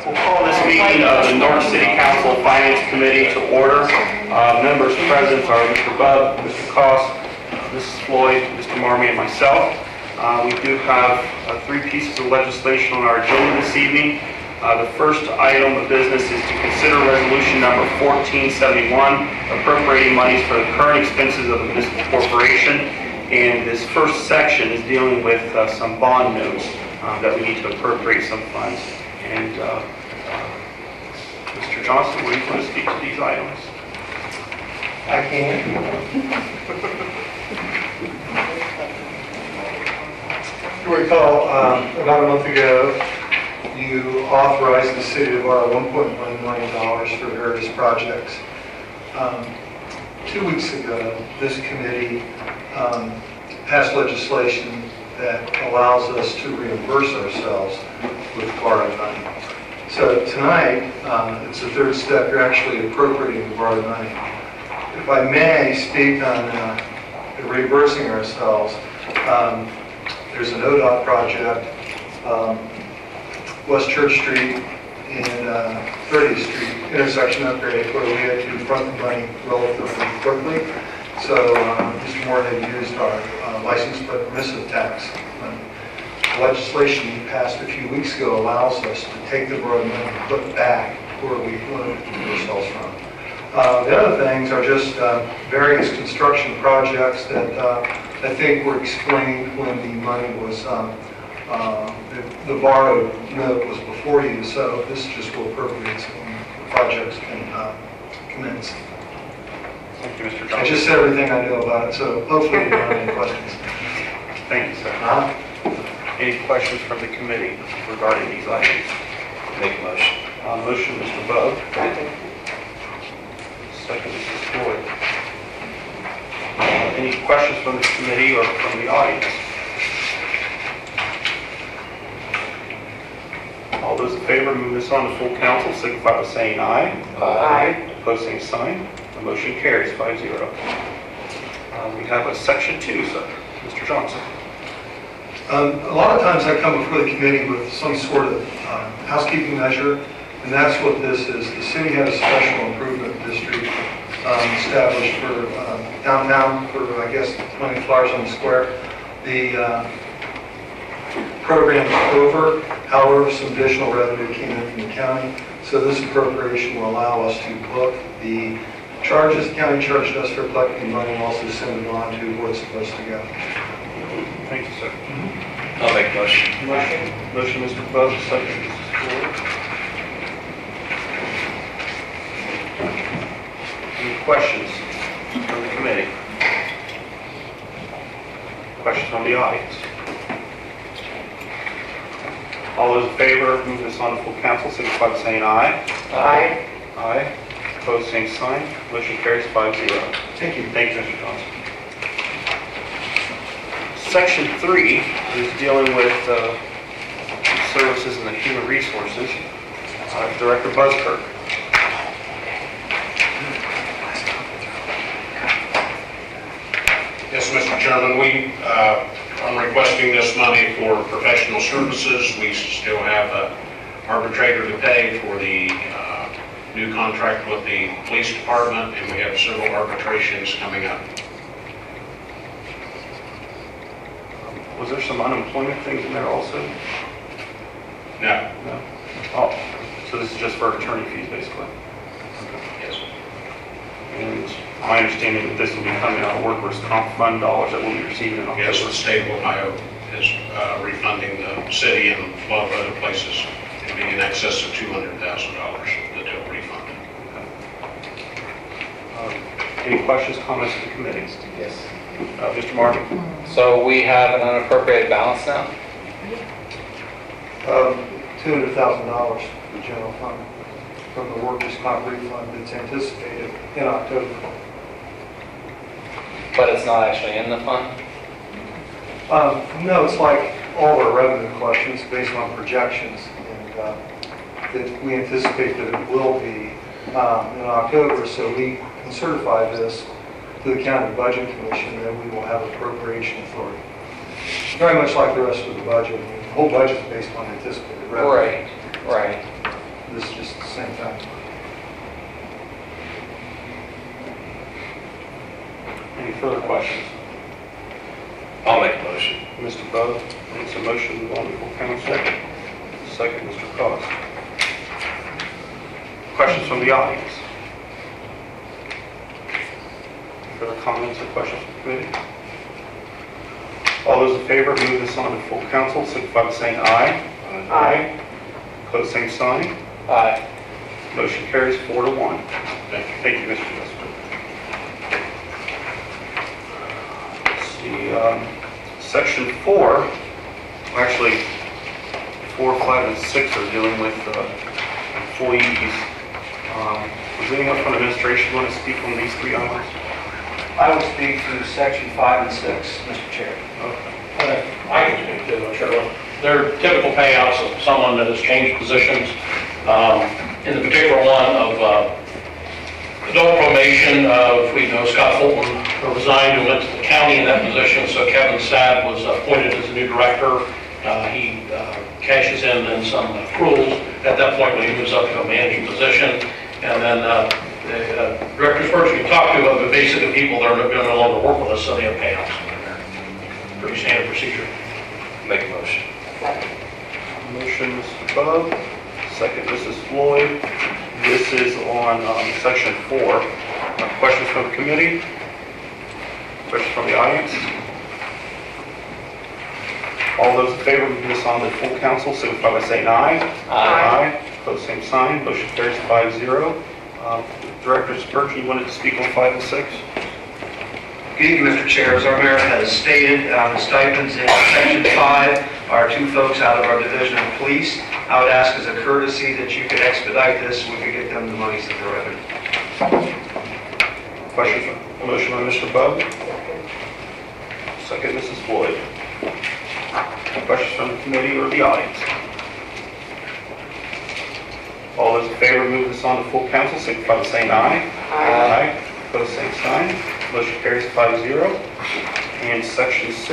We'll call this meeting of the Newark City Council Finance Committee to order. Members present are Mr. Bubb, Mr. Koss, Mrs. Floyd, Mr. Marmee, and myself. We do have three pieces of legislation on our agenda this evening. The first item of business is to consider resolution number 1471, appropriating monies for the current expenses of the municipal corporation. And this first section is dealing with some bond notes that we need to appropriate some funds. And Mr. Johnson, will you want to speak to these items? I can. You recall, about a month ago, you authorized the city to borrow $1.1 million for various projects. 2 weeks ago, this committee passed legislation that allows us to reimburse ourselves with borrowed money. So tonight, it's the third step. You're actually appropriating the borrowed money. If I may speak on reimbursing ourselves, there's an ODOT project, West Church Street and 30th Street intersection upgrade, where we had to front the money relatively quickly. So Mr. Moore had used our license plate permissive tax money. The legislation you passed a few weeks ago allows us to take the borrowed money and put it back where we loaned it to ourselves from. The other things are just various construction projects that I think were explained when the money was, the borrowed note was before you, so this just will appropriate so the projects can commence. Thank you, Mr. Johnson. I just said everything I know about it, so hopefully you don't have any questions. Thank you, sir. Any questions from the committee regarding these items? Make a motion. Motion, Mr. Bubb. Second, Mrs. Floyd. Any questions from the committee or from the audience? All those in favor of moving this on to full council signify by saying aye. Aye. Opposed, same sign. The motion carries 5-0. We have a section 2, sir. Mr. Johnson. A lot of times I come before the committee with some sort of housekeeping measure, and that's what this is. The city had a special improvement district established for downtown for, I guess, 20 flowers on the square. The program is over. However, some additional revenue came in from the county, so this appropriation will allow us to book the charges the county charged us for collecting money and also send it on to where it's supposed to go. Thank you, sir. I'll make a motion. Motion, Mr. Bubb, second, Mrs. Floyd. Any questions from the committee? Questions from the audience? All those in favor of moving this on to full council signify by saying aye. Aye. Aye. Opposed, same sign. Motion carries 5-0. Thank you. Thank you, Mr. Johnson. Section 3 is dealing with services and the human resources. Director Buzzkirk. Yes, Mr. Chairman, I'm requesting this money for professional services. We still have an arbitrator to pay for the new contract with the police department, and we have several arbitrations coming up. Was there some unemployment things in there also? No. No? Oh, so this is just for attorney fees, basically? Yes. And my understanding that this will be coming out of workers' comp fund dollars that we'll be receiving in October. Yes, the state of Ohio is refunding the city and a lot of other places. It'll be in excess of $200,000 that they'll refund. Any questions, comments of the committee? Yes. Mr. Martin? So we have an unappropriated balance now? $200,000 for the general fund from the workers' comp refund that's anticipated in October. But it's not actually in the fund? No, it's like all our revenue collections based on projections, and that we anticipate that it will be in October, so we can certify this to the County Budget Commission, and then we will have appropriation authority. Very much like the rest of the budget. The whole budget is based on anticipated revenue. Right. further questions? I'll make a motion. Mr. Bud makes a motion to go on to full council. Second, Mr. Cost. Questions from the audience? Further comments or questions from the committee? All those in favor of moving this on to full council, signify by saying aye. Aye. Pose same sign. Aye. Motion carries 4-1. Thank you. Thank you, Mr. Westbrook. Let's see, section 4, actually, 4, 5, and 6 are dealing with employees. Does anyone from administration want to speak on these 3 items? I will speak to section 5 and 6, Mr. Chair. Okay. I can speak to them, sure. They're typical payouts of someone that has changed positions. In the particular one of adult probation, we know Scott Fulton resigned and went to the county in that position, so Kevin Sadd was appointed as the new director. He cashes in then some accruals at that point when he moves up to a managing position. And then the director's person you talk to are basically people that are going to no longer work with us, so they have payouts. Pretty standard procedure. Make a motion. Motion, Mr. Bud. Second, Mrs. Floyd. This is on section 4. Questions from the committee? Questions from the audience? All those in favor of moving this on to full council, signify by saying aye. Aye. Pose same sign. Motion carries 5-0. Director Spurgeon, you wanted to speak on 5 and 6? Good evening, Mr. Chair. As our mayor has stated, the stipends in section 5 are 2 folks out of our division of police. I would ask as a courtesy that you could expedite this so we could get them the monies that they're owed. Question, motion by Mr. Bud. Second, Mrs. Floyd. Questions from the committee or the audience? All those in favor of moving this on to full council, signify by saying aye. Aye. Pose same sign. Motion carries 5-0. And section 6.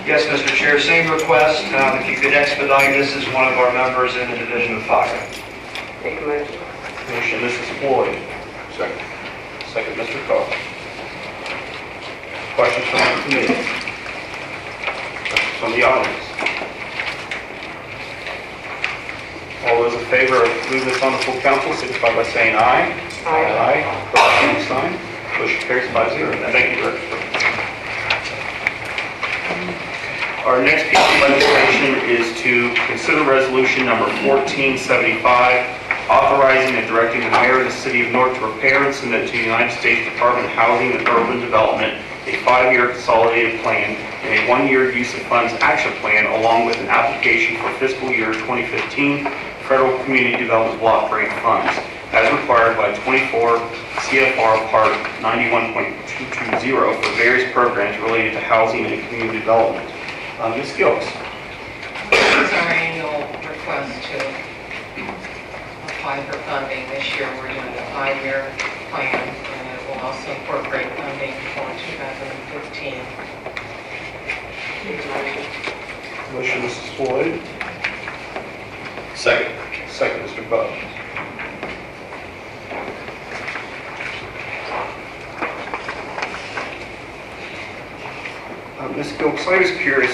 Yes, Mr. Chair, same request. If you could expedite, this is one of our members in the division of fire. Make a motion. Motion, Mrs. Floyd. Second. Second, Mr. Cox. Questions from the committee? Questions from the audience? All those in favor of moving this on to full council, signify by saying aye. Aye. Pose same sign. Motion carries 5-0. Thank you, Director. Our next piece of legislation is to consider resolution number 1475, authorizing and directing the mayor of the city of Newark to prepare and submit to the United States Department of Housing and Urban Development a 5-year consolidated plan and a 1-year use of funds action plan, along with an application for fiscal year 2015 federal community development block grant funds, as required by 24 CFR Part 91.220 for various programs related to housing and community development. Ms. Gilks. This is our annual request to apply for funding. This year, we're doing a 5-year plan, and it will also incorporate funding for 2015. Motion, Mrs. Floyd. Second. Second, Mr. Bud. Ms. Gilks, I was curious,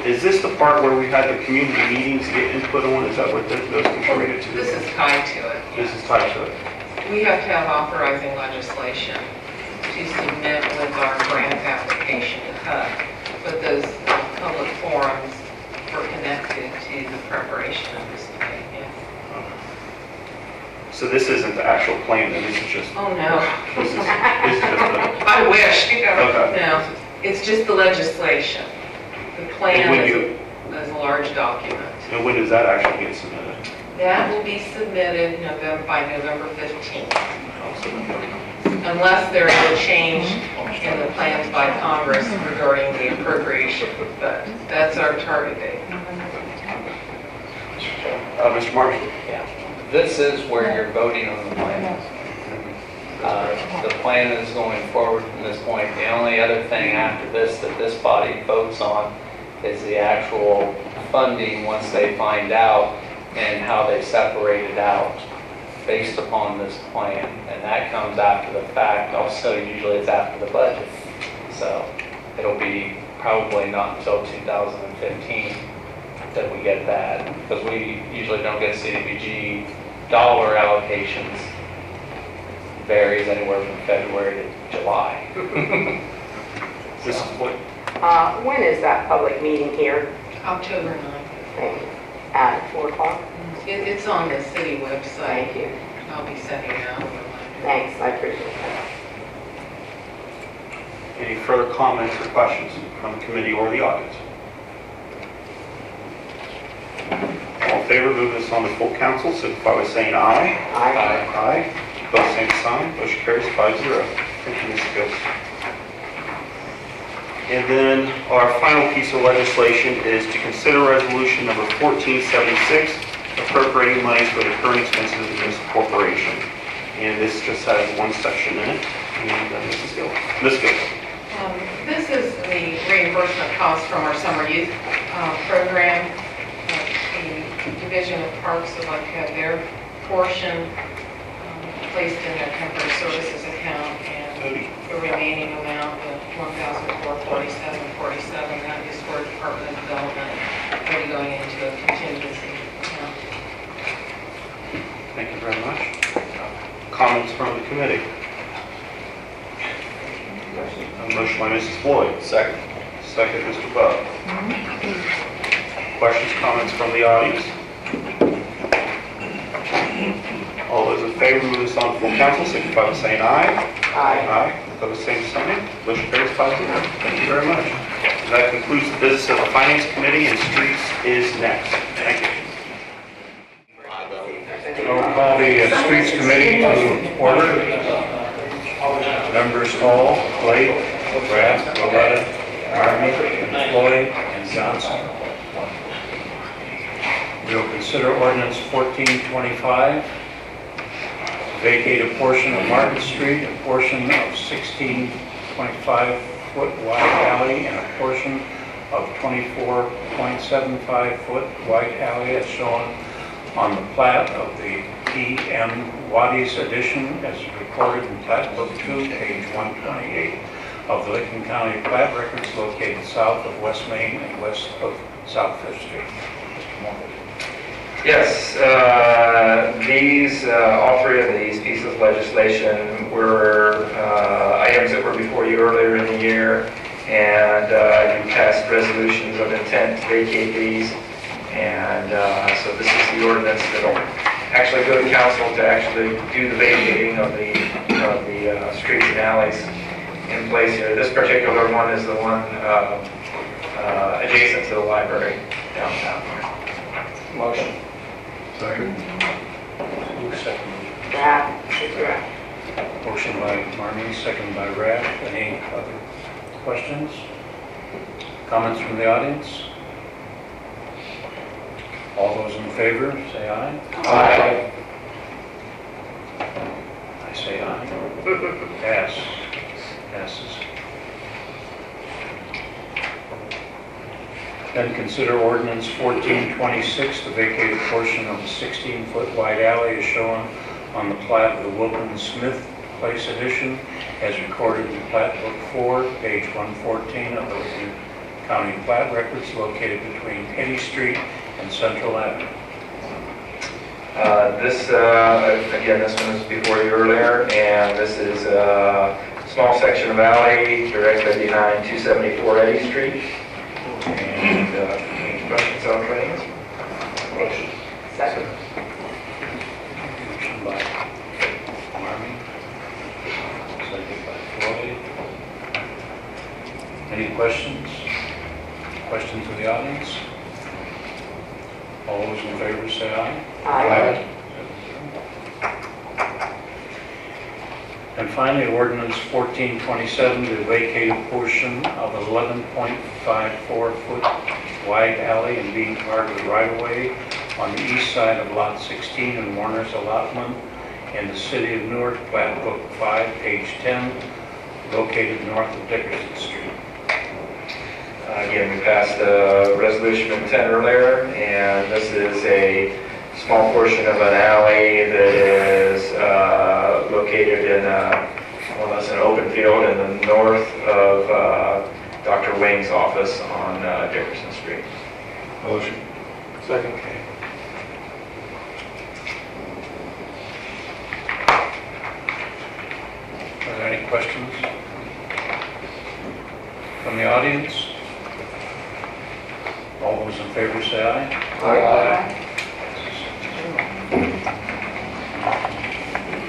is this the part where we had the community meetings to get input on? Is that what those contributed to? This is tied to it. This is tied to it. We have to have authorizing legislation to submit with our grant application to HUD, but those public forums were connected to the preparation of this plan. Yes. So this isn't the actual plan, then this is just, Oh, no. this is just the, I wish, Okay. No, it's just the legislation. The And plan when is a large document. and when does that actually get submitted? That will be submitted by November 15th, Also, unless there is a change in the plans by Congress regarding the appropriation, but that's our target date. Mr. Marshall? Yeah. This is where you're voting on the plan. The plan is going forward from this point. The only other thing after this that this body votes on is the actual funding once they find out and how they separate it out. based upon this plan, and that comes after the fact. Also, usually it's after the budget. So it'll be probably not until 2015 that we get that, because we usually don't get CDBG dollar allocations. Varies anywhere from February to July. Mrs. Floyd? When is that public meeting here? October 9th. Thank you. At 4 o'clock? It's on the city website. Thank you. I'll be sending out a reminder. Thanks, I appreciate that. Any further comments or questions from the committee or the audience? All in favor, move this on to full council, signify by saying aye. Aye. Aye. Opposed, same sign. Motion carries 5-0. Thank you, Ms. Gibbs. And then our final piece of legislation is to consider resolution number 1476, appropriating monies for the current expenses of the municipal corporation. And this just has one section in it. And Mrs. Gill. Ms. Gill. This is the reimbursement cost from our summer youth program. The Division of Parks would like to have their portion placed in their temporary services account, and the remaining amount of $1,447.47, that is for Department of Development, will be going into a contingency account. Thank you very much. Comments from the committee? A motion by Mrs. Floyd. Second. Second, Mr. Bub. Questions, comments from the audience? All those in favor, move this on to full council, signify by saying aye. Aye. Aye. Opposed, same sign. Motion carries 5-0. Thank you very much. And that concludes the business of the Finance Committee, and Streets is next. Thank you. I'll call the Streets Committee to order. Members Hall, Blake, Rath, Roletta, Army, Floyd, and Johnson. We will consider ordinance 1425, vacate a portion of Market Street, a portion of 16.5-foot wide alley, and a portion of 24.75-foot wide alley as shown on the plat of the P.M. Waddy's addition as recorded in Plat Book 2, page 128 of the Licking County Plat Records located south of West Main and west of South Fifth Street. Mr. Moore. Yes, all three of these pieces of legislation were items that were before you earlier in the year, and you passed resolutions of intent to vacate these, and so this is the ordinance that will actually go to council to actually do the vacating of the streets and alleys in place here. This particular one is the one adjacent to the library downtown here. Motion. Second. Who seconded? Rath, Mr. Rath. Motion by Marmy, second by Rath. Any other questions? Comments from the audience? All those in favor, say aye. Aye. I say aye. Passes. Then consider ordinance 1426 to vacate a portion of the 16-foot wide alley as shown on the plat of the Wilton Smith Place Edition as recorded in Plat Book 4, page 114 of the Licking County Plat Records located between Eddy Street and Central Avenue. Again, this one was before you earlier, and this is a small section of alley directly behind 274 Eddy Street. And any questions on things? Motion. Second. Motion by Marmy, second by Floyd. Any questions? Questions of the audience? All those in favor say aye. Aye. And finally, ordinance 1427 to vacate a portion of 11.54-foot wide alley and being part of the right-of-way on the east side of Lot 16 and Warner's allotment in the city of Newark, Plat Book 5, page 10, located north of Dickerson Street. Again, we passed a resolution of intent earlier, and this is a small portion of an alley that is located in more or less an open field in the north of Dr. Wing's office on Dickerson Street. Motion. Second. Are there any questions from the audience? All those in favor say aye. Aye.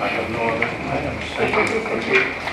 I have no other items. Thank you.